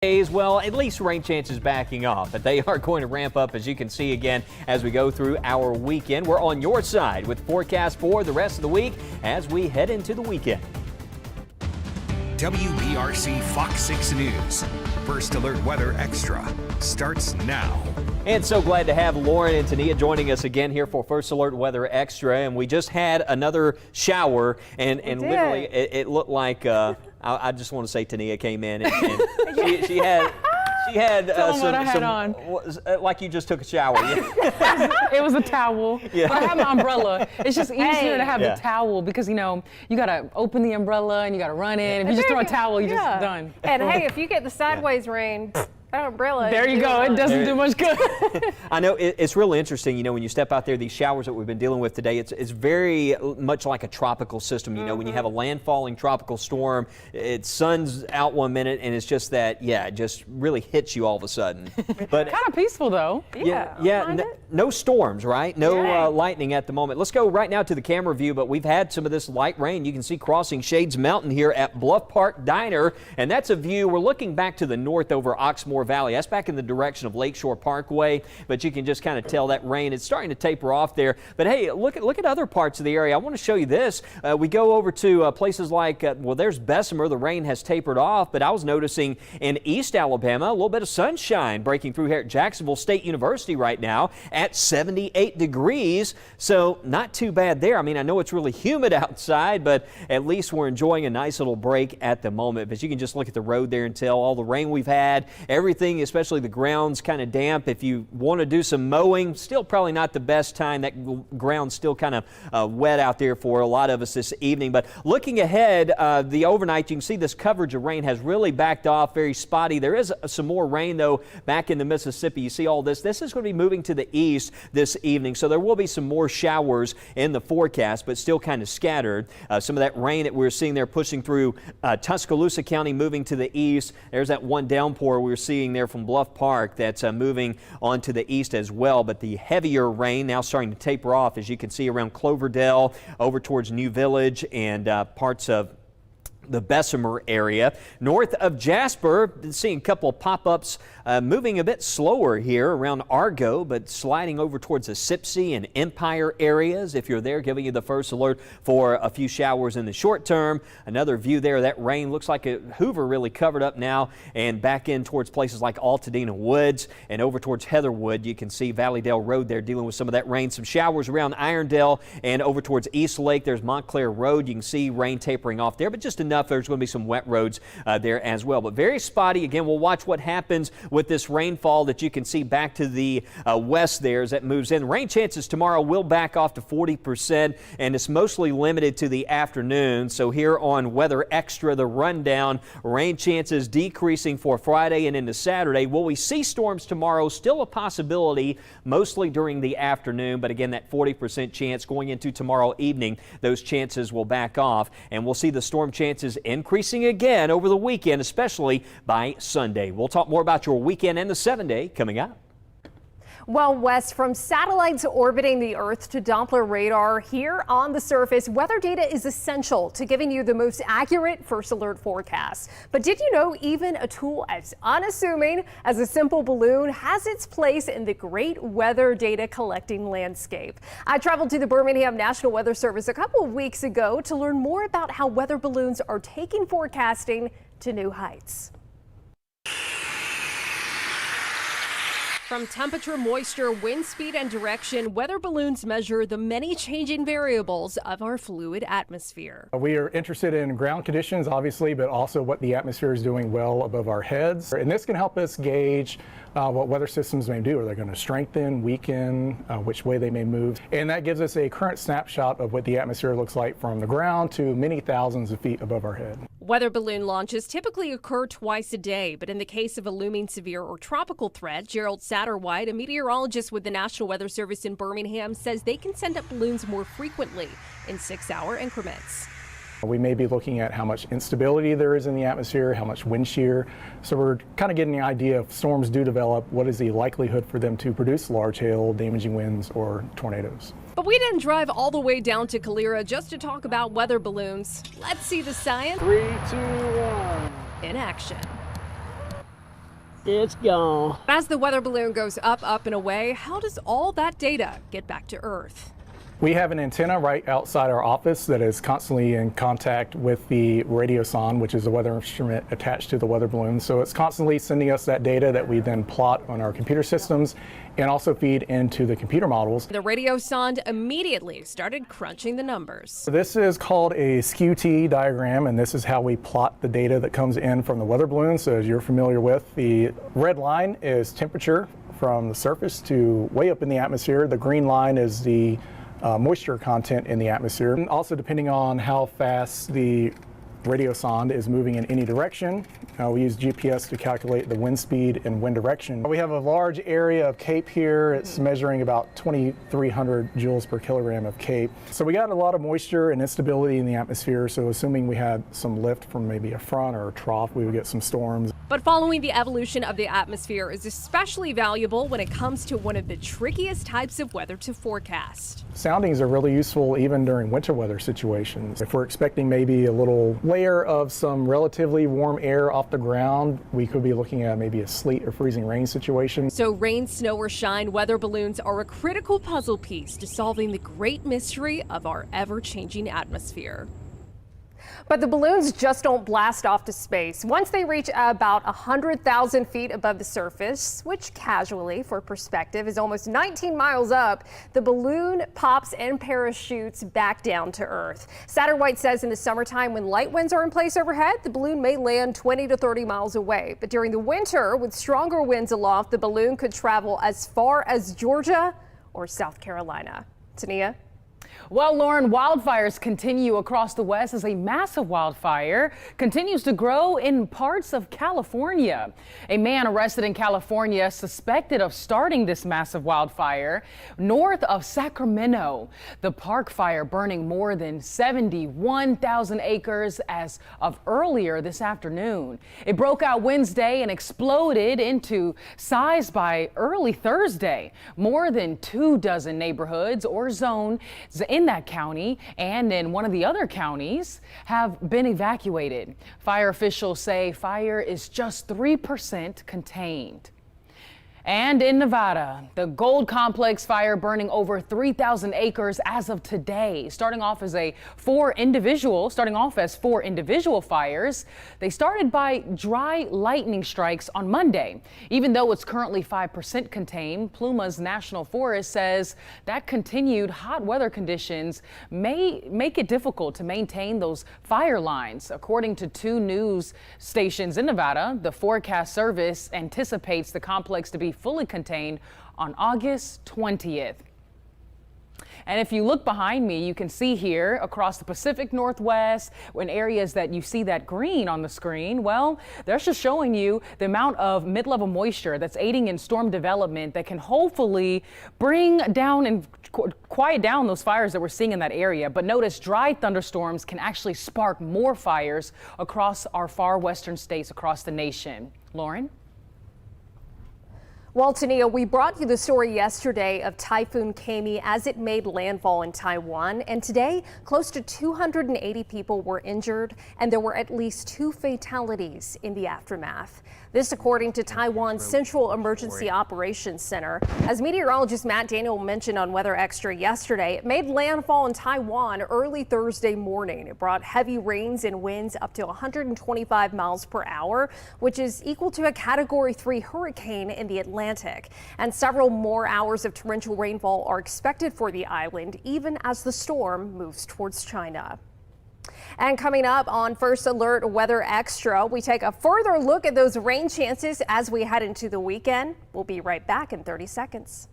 days, well, at least rain chances backing off, but they are going to ramp up, as you can see again as we go through our weekend. We're on your side with forecast for the rest of the week as we head into the weekend. WBRC Fox 6 News. First Alert Weather Extra starts now. And so glad to have Lauren and Tania joining us again here for First Alert Weather Extra. And we just had another shower, and literally it looked like, I just want to say Tania came in and she had like you just took a shower. It was a towel. Yeah. But I have my umbrella. It's just easier to have the towel because, you know, you got to open the umbrella and you got to run in. If you just throw a towel, you're just done. And hey, if you get the sideways rain, that umbrella. There you go. It doesn't do much good. I know it's really interesting. You know, when you step out there, these showers that we've been dealing with today, it's very much like a tropical system. You know, when you have a landfalling tropical storm, sun's out one minute and it's just that, it just really hits you all of a sudden. But kind of peaceful though. No storms, right? No lightning at the moment. Let's go right now to the camera view. But we've had some of this light rain. You can see crossing Shades Mountain here at Bluff Park Diner, and that's a view. We're looking back to the north over Oxmoor Valley. That's back in the direction of Lakeshore Parkway, but you can just kind of tell that rain is starting to taper off there. But hey, look at other parts of the area. I want to show you this. We go over to places like, well, there's Bessemer. The rain has tapered off, but I was noticing in East Alabama, a little bit of sunshine breaking through here at Jacksonville State University right now at 78 degrees. So not too bad there. I mean, I know it's really humid outside, but at least we're enjoying a nice little break at the moment. But you can just look at the road there and tell all the rain we've had, everything, especially the ground's kind of damp. If you want to do some mowing, still probably not the best time. That ground's still kind of wet out there for a lot of us this evening. But looking ahead, the overnight, you can see this coverage of rain has really backed off, very spotty. There is some more rain, though, back in the Mississippi. You see all this. This is going to be moving to the east this evening, so there will be some more showers in the forecast, but still kind of scattered. Some of that rain that we're seeing there pushing through Tuscaloosa County, moving to the east. There's that one downpour we're seeing there from Bluff Park that's moving on to the east as well. But the heavier rain now starting to taper off, as you can see, around Cloverdale, over towards New Village and parts of the Bessemer area. North of Jasper, seeing a couple of pop-ups moving a bit slower here around Argo, but sliding over towards the Sipsey and Empire areas. If you're there, giving you the first alert for a few showers in the short term. Another view there, that rain looks like Hoover really covered up now and back in towards places like Altadena Woods and over towards Heatherwood. You can see Valleydale Road there dealing with some of that rain. Some showers around Irondale and over towards East Lake. There's Montclair Road. You can see rain tapering off there, but just enough. There's going to be some wet roads there as well, but very spotty. Again, we'll watch what happens with this rainfall that you can see back to the west there as that moves in. Rain chances tomorrow will back off to 40%, and it's mostly limited to the afternoon. So here on Weather Extra, the rundown, rain chances decreasing for Friday and into Saturday. Will we see storms tomorrow? Still a possibility, mostly during the afternoon, but again, that 40% chance going into tomorrow evening, those chances will back off, and we'll see the storm chances increasing again over the weekend, especially by Sunday. We'll talk more about your weekend and the 7-day coming up. Well, Wes, from satellites orbiting the Earth to Doppler radar here on the surface, weather data is essential to giving you the most accurate first alert forecast. But did you know even a tool as unassuming as a simple balloon has its place in the great weather data collecting landscape? I traveled to the Birmingham National Weather Service a couple of weeks ago to learn more about how weather balloons are taking forecasting to new heights. From temperature, moisture, wind speed, and direction, weather balloons measure the many changing variables of our fluid atmosphere. We are interested in ground conditions, obviously, but also what the atmosphere is doing well above our heads. And this can help us gauge what weather systems may do. Are they going to strengthen, weaken, which way they may move? And that gives us a current snapshot of what the atmosphere looks like from the ground to many thousands of feet above our head. Weather balloon launches typically occur twice a day, but in the case of a looming severe or tropical threat, Gerald Satterwhite, a meteorologist with the National Weather Service in Birmingham, says they can send up balloons more frequently in 6-hour increments. We may be looking at how much instability there is in the atmosphere, how much wind shear. So we're kind of getting the idea if storms do develop, what is the likelihood for them to produce large hail, damaging winds, or tornadoes. But we didn't drive all the way down to Calera just to talk about weather balloons. Let's see the science 3, 2, 1. in action. It's gone. As the weather balloon goes up, up, and away, how does all that data get back to Earth? We have an antenna right outside our office that is constantly in contact with the radiosonde, which is a weather instrument attached to the weather balloon. So it's constantly sending us that data that we then plot on our computer systems and also feed into the computer models. The radiosonde immediately started crunching the numbers. This is called a skew-T diagram, and this is how we plot the data that comes in from the weather balloon. So as you're familiar with, the red line is temperature from the surface to way up in the atmosphere. The green line is the moisture content in the atmosphere. And also, depending on how fast the radiosonde is moving in any direction, we use GPS to calculate the wind speed and wind direction. We have a large area of CAPE here. It's measuring about 2,300 joules per kilogram of CAPE. So we got a lot of moisture and instability in the atmosphere. So assuming we had some lift from maybe a front or a trough, we would get some storms. But following the evolution of the atmosphere is especially valuable when it comes to one of the trickiest types of weather to forecast. Soundings are really useful even during winter weather situations. If we're expecting maybe a little layer of some relatively warm air off the ground, we could be looking at maybe a sleet or freezing rain situation. So rain, snow, or shine, weather balloons are a critical puzzle piece to solving the great mystery of our ever-changing atmosphere. But the balloons just don't blast off to space. Once they reach about 100,000 feet above the surface, which casually, for perspective, is almost 19 miles up, the balloon pops and parachutes back down to Earth. Satterwhite says in the summertime, when light winds are in place overhead, the balloon may land 20 to 30 miles away. But during the winter, with stronger winds aloft, the balloon could travel as far as Georgia or South Carolina. Tania? Well, Lauren, wildfires continue across the West as a massive wildfire continues to grow in parts of California. A man arrested in California suspected of starting this massive wildfire north of Sacramento. The park fire burning more than 71,000 acres as of earlier this afternoon. It broke out Wednesday and exploded into size by early Thursday. More than 24 neighborhoods or zones in that county and in one of the other counties have been evacuated. Fire officials say fire is just 3% contained. And in Nevada, the Gold Complex fire burning over 3,000 acres as of today, starting off as four individual fires. They started by dry lightning strikes on Monday. Even though it's currently 5% contained, Pluma's National Forest says that continued hot weather conditions may make it difficult to maintain those fire lines. According to two news stations in Nevada, the Forecast Service anticipates the complex to be fully contained on August 20th. And if you look behind me, you can see here across the Pacific Northwest, in areas that you see that green on the screen, well, they're just showing you the amount of mid-level moisture that's aiding in storm development that can hopefully bring down and quiet down those fires that we're seeing in that area. But notice dry thunderstorms can actually spark more fires across our far western states across the nation. Lauren? Well, Tania, we brought you the story yesterday of Typhoon Kami as it made landfall in Taiwan. And today, close to 280 people were injured, and there were at least 2 fatalities in the aftermath. This according to Taiwan's Central Emergency Operations Center. As meteorologist Matt Daniel mentioned on Weather Extra yesterday, it made landfall in Taiwan early Thursday morning. It brought heavy rains and winds up to 125 miles per hour, which is equal to a Category 3 hurricane in the Atlantic. And several more hours of torrential rainfall are expected for the island, even as the storm moves towards China. And coming up on First Alert Weather Extra, we take a further look at those rain chances as we head into the weekend. We'll be right back in 30 seconds.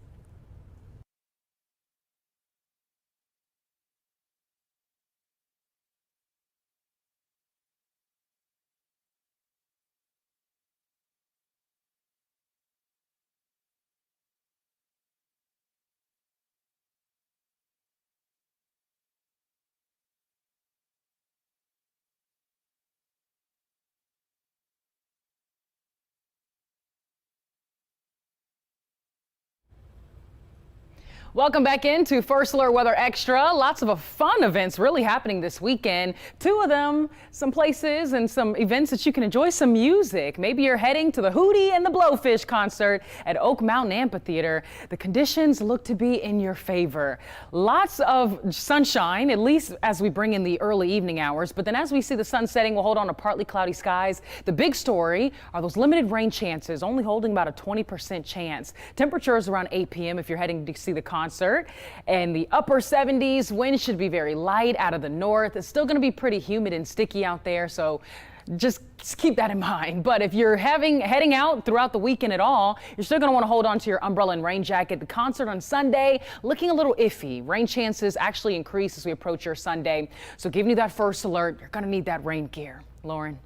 Welcome back into First Alert Weather Extra. Lots of fun events really happening this weekend. Two of them, some places and some events that you can enjoy some music. Maybe you're heading to the Hootie and the Blowfish concert at Oak Mountain Amphitheater. The conditions look to be in your favor. Lots of sunshine, at least as we bring in the early evening hours. But then as we see the sun setting, we'll hold on to partly cloudy skies. The big story are those limited rain chances, only holding about a 20% chance. Temperatures around 8 p.m. if you're heading to see the concert. And the upper 70s, winds should be very light out of the north. It's still going to be pretty humid and sticky out there, so just keep that in mind. But if you're heading out throughout the weekend at all, you're still going to want to hold on to your umbrella and rain jacket. The concert on Sunday looking a little iffy. Rain chances actually increase as we approach your Sunday. So giving you that first alert, you're going to need that rain gear. Lauren.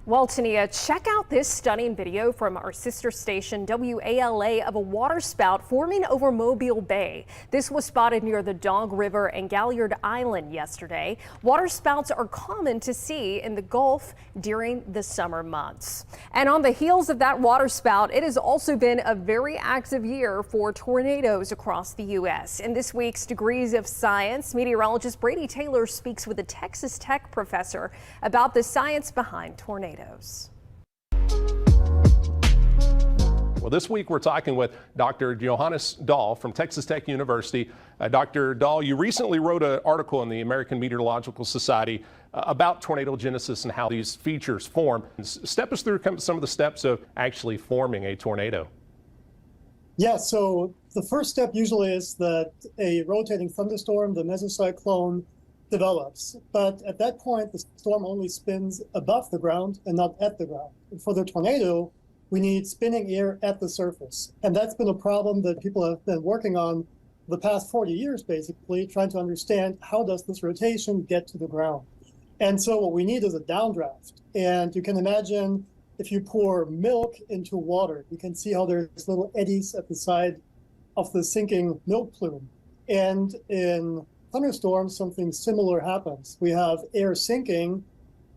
Well, Tania, check out this stunning video from our sister station WALA of a water spout forming over Mobile Bay. This was spotted near the Dog River and Galliard Island yesterday. Water spouts are common to see in the Gulf during the summer months. And on the heels of that water spout, it has also been a very active year for tornadoes across the U.S. In this week's Degrees of Science, meteorologist Brady Taylor speaks with a Texas Tech professor about the science behind tornadoes. Well, this week we're talking with Dr. Johannes Dahl from Texas Tech University. Dr. Dahl, you recently wrote an article in the American Meteorological Society about tornado genesis and how these features form. Step us through some of the steps of actually forming a tornado. Yeah, so the first step usually is that a rotating thunderstorm, the mesocyclone, develops. But at that point, the storm only spins above the ground and not at the ground. And for the tornado, we need spinning air at the surface. And that's been a problem that people have been working on the past 40 years, basically, trying to understand how does this rotation get to the ground. And so what we need is a downdraft. And you can imagine if you pour milk into water, you can see how there's little eddies at the side of the sinking milk plume. And in thunderstorms, something similar happens. We have air sinking.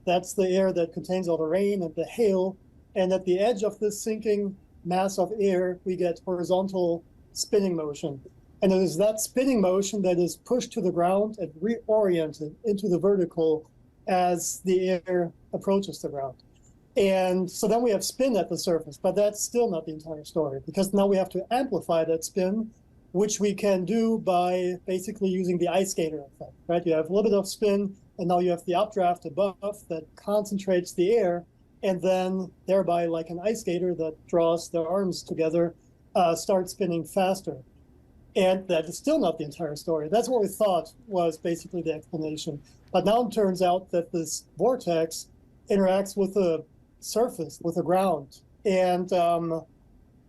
That's the air that contains all the rain and the hail. And at the edge of this sinking mass of air, we get horizontal spinning motion. And it is that spinning motion that is pushed to the ground and reoriented into the vertical as the air approaches the ground. And so then we have spin at the surface, but that's still not the entire story, because now we have to amplify that spin, which we can do by basically using the ice skater effect, right? You have a little bit of spin, and now you have the updraft above that concentrates the air, and then thereby, like an ice skater that draws their arms together, starts spinning faster. And that is still not the entire story. That's what we thought was basically the explanation. But now it turns out that this vortex interacts with the surface, with the ground. And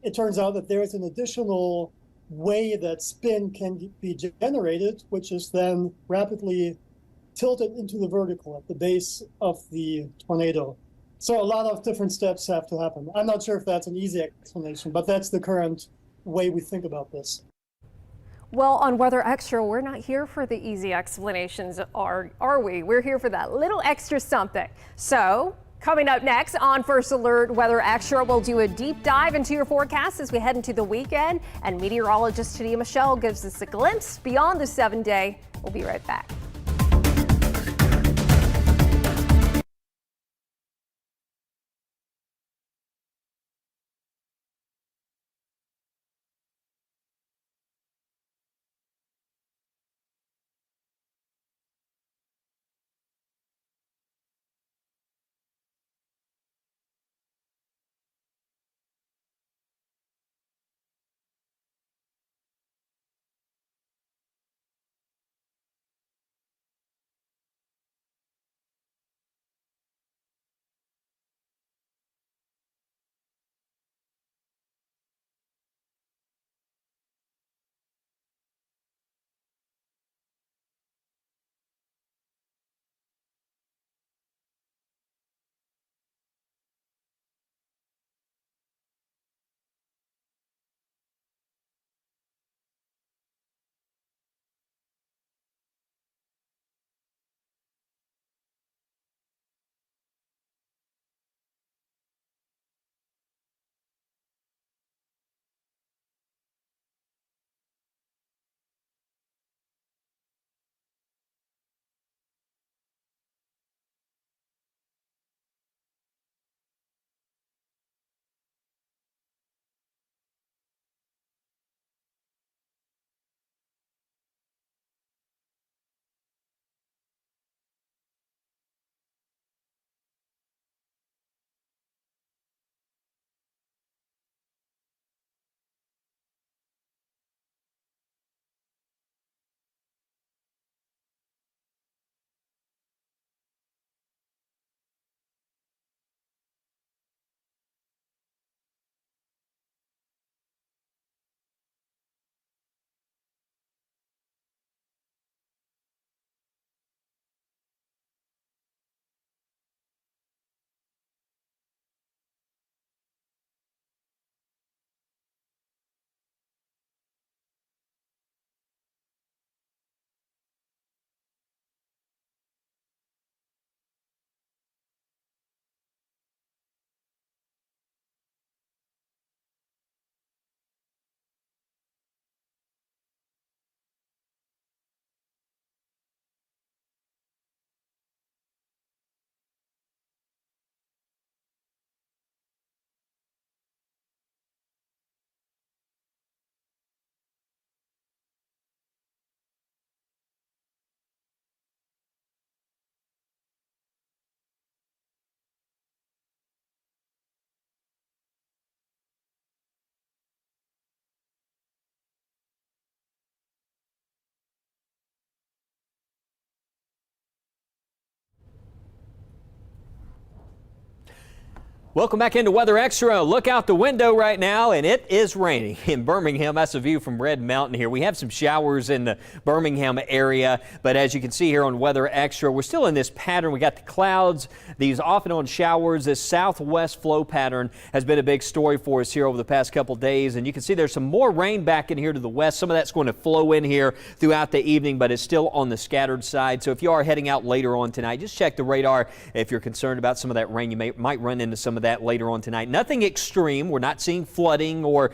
it turns out that there is an additional way that spin can be generated, which is then rapidly tilted into the vertical at the base of the tornado. So a lot of different steps have to happen. I'm not sure if that's an easy explanation, but that's the current way we think about this. Well, on Weather Extra, we're not here for the easy explanations, are we? We're here for that little extra something. So coming up next on First Alert Weather Extra, we'll do a deep dive into your forecast as we head into the weekend. And meteorologist Tania Michelle gives us a glimpse beyond the 7-day. We'll be right back. Welcome back into Weather Extra. Look out the window right now, and it is raining in Birmingham. That's a view from Red Mountain here. We have some showers in the Birmingham area, but as you can see here on Weather Extra, we're still in this pattern. We got the clouds, these off and on showers. This southwest flow pattern has been a big story for us here over the past couple days, and you can see there's some more rain back in here to the west. Some of that's going to flow in here throughout the evening, but it's still on the scattered side. So if you are heading out later on tonight, just check the radar. If you're concerned about some of that rain, you might run into some of that later on tonight. Nothing extreme. We're not seeing flooding or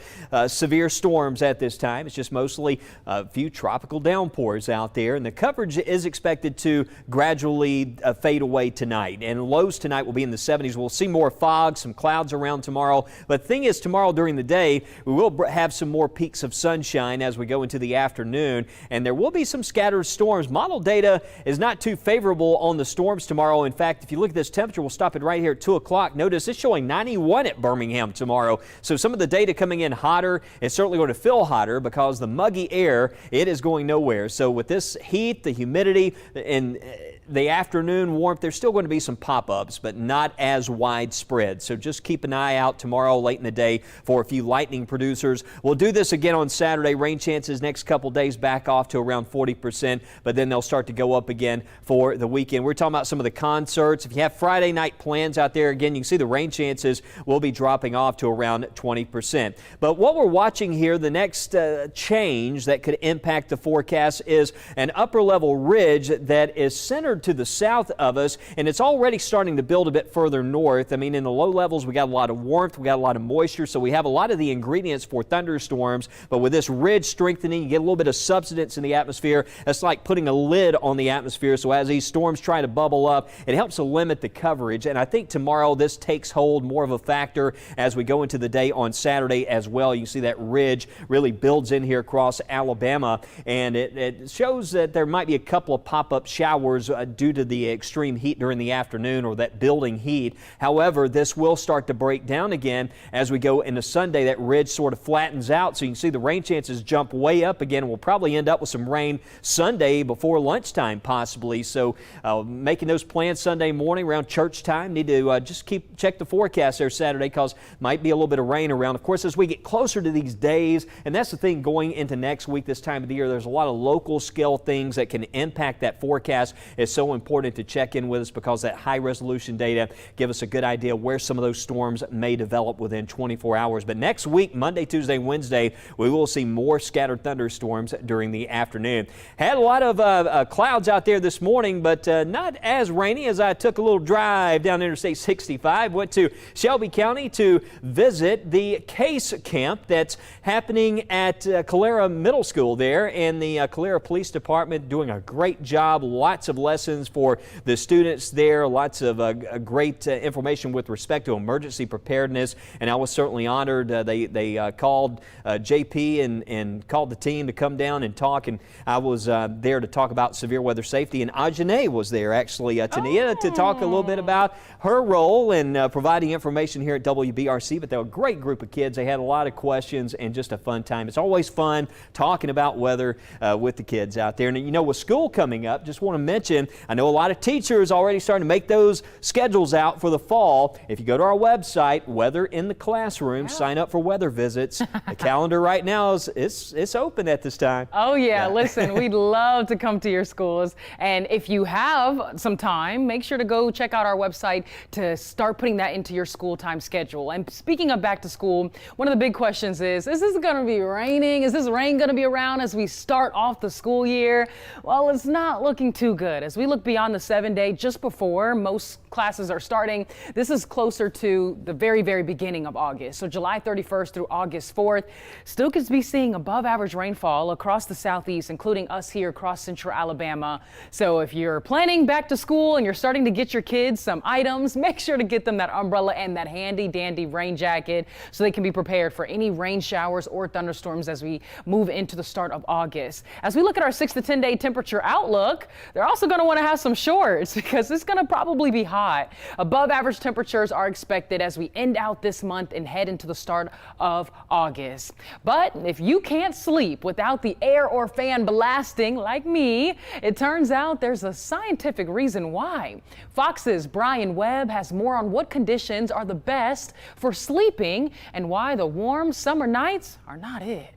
severe storms at this time. It's just mostly a few tropical downpours out there, and the coverage is expected to gradually fade away tonight. And lows tonight will be in the 70s. We'll see more fog, some clouds around tomorrow. But the thing is, tomorrow during the day, we will have some more peaks of sunshine as we go into the afternoon, and there will be some scattered storms. Model data is not too favorable on the storms tomorrow. In fact, if you look at this temperature, we'll stop it right here at 2 o'clock. Notice it's showing 91 at Birmingham tomorrow. So some of the data coming in hotter. It's certainly going to feel hotter because the muggy air, it is going nowhere. So with this heat, the humidity, and the afternoon warmth, there's still going to be some pop-ups, but not as widespread. So just keep an eye out tomorrow late in the day for a few lightning producers. We'll do this again on Saturday. Rain chances next couple days back off to around 40%, but then they'll start to go up again for the weekend. We're talking about some of the concerts. If you have Friday night plans out there, again, you can see the rain chances will be dropping off to around 20%. But what we're watching here, the next change that could impact the forecast is an upper level ridge that is centered to the south of us, and it's already starting to build a bit further north. I mean, in the low levels, we got a lot of warmth, we got a lot of moisture, so we have a lot of the ingredients for thunderstorms. But with this ridge strengthening, you get a little bit of subsidence in the atmosphere. It's like putting a lid on the atmosphere, so as these storms try to bubble up, it helps to limit the coverage. And I think tomorrow this takes hold more of a factor as we go into the day on Saturday as well. You see that ridge really builds in here across Alabama, and it shows that there might be a couple of pop-up showers due to the extreme heat during the afternoon or that building heat. However, this will start to break down again as we go into Sunday. That ridge sort of flattens out, so you can see the rain chances jump way up again. We'll probably end up with some rain Sunday before lunchtime possibly. So making those plans Sunday morning around church time, need to just check the forecast there Saturday because might be a little bit of rain around. Of course, as we get closer to these days, and that's the thing going into next week this time of the year, there's a lot of local scale things that can impact that forecast. It's so important to check in with us because that high resolution data give us a good idea where some of those storms may develop within 24 hours. But next week, Monday, Tuesday, Wednesday, we will see more scattered thunderstorms during the afternoon. Had a lot of clouds out there this morning, but not as rainy as I took a little drive down Interstate 65. Went to Shelby County to visit the CASE camp that's happening at Calera Middle School there, and the Calera Police Department doing a great job. Lots of lessons for the students there, lots of great information with respect to emergency preparedness, and I was certainly honored. They called JP and called the team to come down and talk, and I was there to talk about severe weather safety, and Ajane was there actually, Tania, to talk a little bit about her role in providing information here at WBRC. But they were a great group of kids. They had a lot of questions and just a fun time. It's always fun talking about weather with the kids out there. And you know, with school coming up, just want to mention, I know a lot of teachers already starting to make those schedules out for the fall. If you go to our website, Weather in the Classroom, sign up for weather visits. The calendar right now is it's open at this time. Oh yeah, listen, we'd love to come to your schools, and if you have some time, make sure to go check out our website to start putting that into your school time schedule. And speaking of back to school, one of the big questions is this going to be raining? Is this rain going to be around as we start off the school year? Well, it's not looking too good. As we look beyond the 7-day just before most classes are starting, this is closer to the very, very beginning of August. So July 31st through August 4th, still could be seeing above average rainfall across the southeast, including us here across central Alabama. So if you're planning back to school and you're starting to get your kids some items, make sure to get them that umbrella and that handy dandy rain jacket so they can be prepared for any rain showers or thunderstorms as we move into the start of August. As we look at our 6 to 10 day temperature outlook, they're also going to want to have some shorts because it's going to probably be hot hot. Above average temperatures are expected as we end out this month and head into the start of August. But if you can't sleep without the air or fan blasting like me, it turns out there's a scientific reason why. Fox's Brian Webb has more on what conditions are the best for sleeping and why the warm summer nights are not it.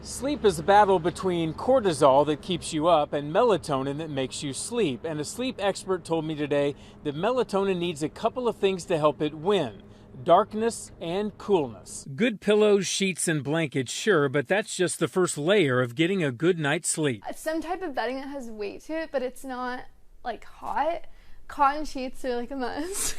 Sleep is a battle between cortisol that keeps you up and melatonin that makes you sleep. And a sleep expert told me today that melatonin needs a couple of things to help it win: darkness and coolness. Good pillows, sheets, and blankets, sure, but that's just the first layer of getting a good night's sleep. Some type of bedding that has weight to it, but it's not like hot. Cotton sheets are like a must.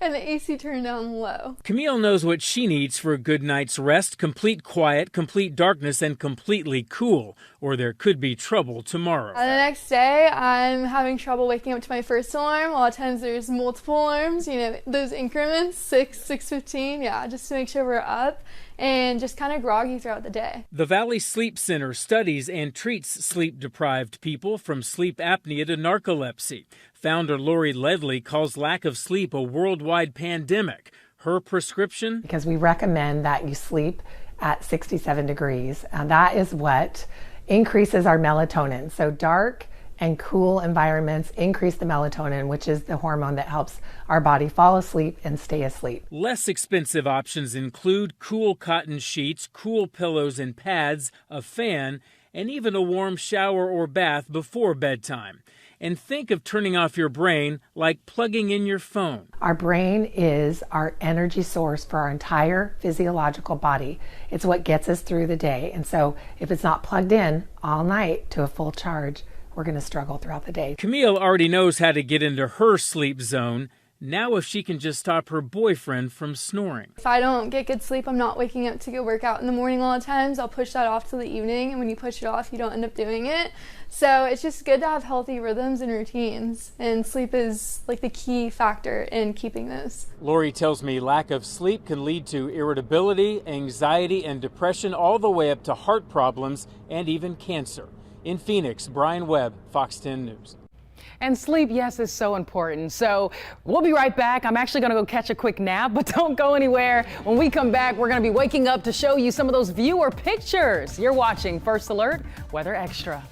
And the AC turned down low. Camille knows what she needs for a good night's rest: complete quiet, complete darkness, and completely cool, or there could be trouble tomorrow. The next day, I'm having trouble waking up to my first alarm. A lot of times there's multiple alarms, those increments, 6, 6:15, just to make sure we're up, and just kind of groggy throughout the day. The Valley Sleep Center studies and treats sleep-deprived people from sleep apnea to narcolepsy. Founder Lori Ledley calls lack of sleep a worldwide pandemic. Her prescription? Because we recommend that you sleep at 67 degrees, and that is what increases our melatonin. So dark and cool environments increase the melatonin, which is the hormone that helps our body fall asleep and stay asleep. Less expensive options include cool cotton sheets, cool pillows and pads, a fan, and even a warm shower or bath before bedtime. And think of turning off your brain like plugging in your phone. Our brain is our energy source for our entire physiological body. It's what gets us through the day. And so if it's not plugged in all night to a full charge, we're going to struggle throughout the day. Camille already knows how to get into her sleep zone. Now if she can just stop her boyfriend from snoring. If I don't get good sleep, I'm not waking up to go work out in the morning a lot of times. I'll push that off to the evening, and when you push it off, you don't end up doing it. So it's just good to have healthy rhythms and routines, and sleep is like the key factor in keeping those. Lori tells me lack of sleep can lead to irritability, anxiety, and depression, all the way up to heart problems and even cancer. In Phoenix, Brian Webb, Fox 10 News. And sleep, yes, is so important. So we'll be right back. I'm actually going to go catch a quick nap, but don't go anywhere. When we come back, we're going to be waking up to show you some of those viewer pictures. You're watching First Alert Weather Extra.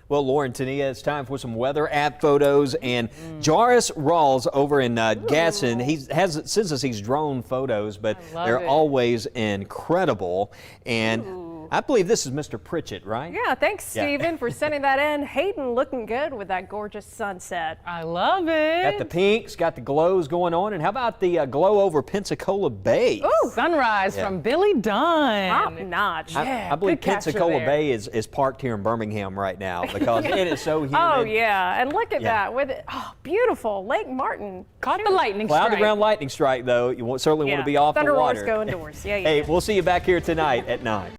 Well, Lauren, Tania, it's time for some weather app photos, and Jairus Rawls over in Gasson, sends us these drone photos, but they're always incredible. And I believe this is Mr. Pritchett, right? Yeah, thanks, Stephen, for sending that in. Hayden looking good with that gorgeous sunset. I love it. Got the pinks, got the glows going on, and how about the glow over Pensacola Bay? Ooh, sunrise from Billy Dunn. Top notch. I believe Pensacola Bay is parked here in Birmingham right now because it is so humid. Oh, yeah, and look at that. With beautiful Lake Martin. Caught the lightning strike. Cloudy ground lightning strike, though. You certainly want to be off the water. Thunder roars go indoors. Yeah, Hey, we'll see you back here tonight at 9.